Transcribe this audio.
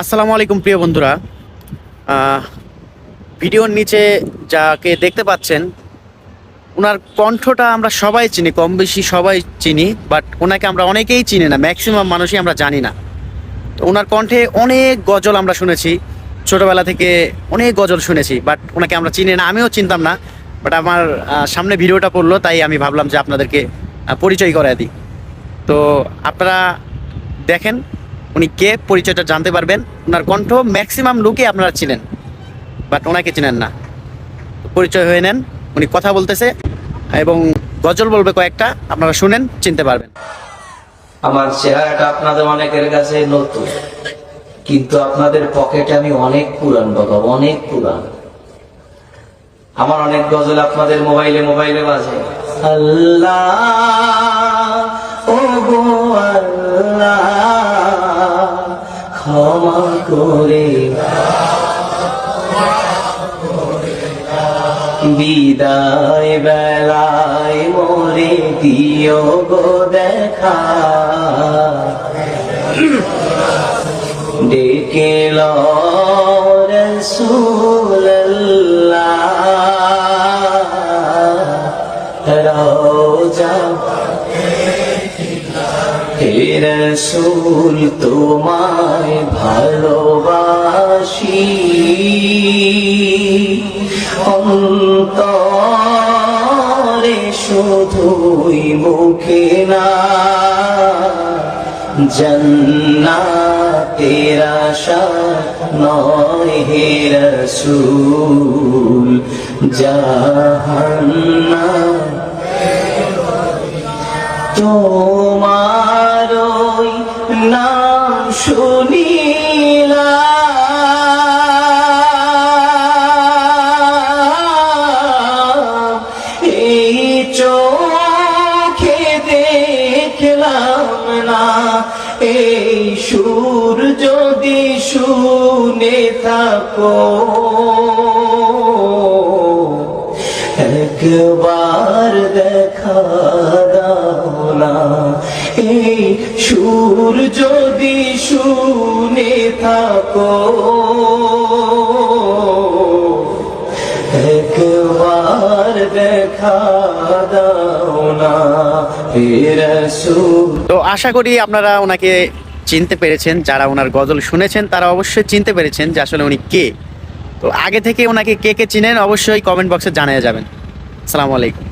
আসসালামু আলাইকুম প্রিয় বন্ধুরা। ভিডিওর নিচে যাকে দেখতে পাচ্ছেন, ওনার কণ্ঠটা আমরা সবাই চিনি, কম বেশি সবাই চিনি, বাট ওনাকে আমরা অনেকেই চিনি না, ম্যাক্সিমাম মানুষই আমরা জানি না। তো ওনার কণ্ঠে অনেক গজল আমরা শুনেছি, ছোটোবেলা থেকে অনেক গজল শুনেছি, বাট ওনাকে আমরা চিনি না, আমিও চিনতাম না। বাট আমার সামনে ভিডিওটা পড়লো, তাই আমি ভাবলাম যে আপনাদেরকে পরিচয় করায় দিই। তো আপনারা দেখেন উনি কে, পরিচয়টা জানতে পারবেন। ওনার কণ্ঠ ম্যাক্সিমাম লোকই আপনারা চিনেন, বাট ওনাকে চিনেন না। পরিচয় হয়ে নেন, উনি কথা বলতেছে এবং গজল বলবে কয়েকটা, আপনারা শুনেন, চিনতে পারবেন। আমার চেহারাটা আপনাদের অনেকের কাছে নতুন, কিন্তু আপনাদের পকেটে আমি অনেক পুরান বাবা, অনেক পুরান। আমার অনেক গজল আপনাদের মোবাইলে মোবাইলে বাজে। আল্লাহ ও গো আল্লাহ, ক্ষমা করে বিদায় বেলায় মোরে দিও গো দেখা, ডেকে লো রাসূলুল্লাহ, রওজা হে রাসূল তোমায় ভালোবাসি, অন্তরে শুধুই মুখে না, জান্নাতের আশা নয় হে রাসূল, জাহান্নাম তোমার ওই নাম শুনিলাম, এই চোখে দেখলাম না, এই সুর যদি শুনে থাকো, একবার দেখা দাও না, এই সুর যদি শুনে থাকো, একবার দেখা দাও না হে রাসূল। তো আশা করি আপনারা ওনাকে চিনতে পেরেছেন, যারা ওনার গজল শুনেছেন তারা অবশ্যই চিনতে পেরেছেন যে আসলে উনি কে। তো আগে থেকে ওনাকে কে কে চিনেন অবশ্যই কমেন্ট বক্সে জানিয়ে যাবেন। আসসালামু আলাইকুম।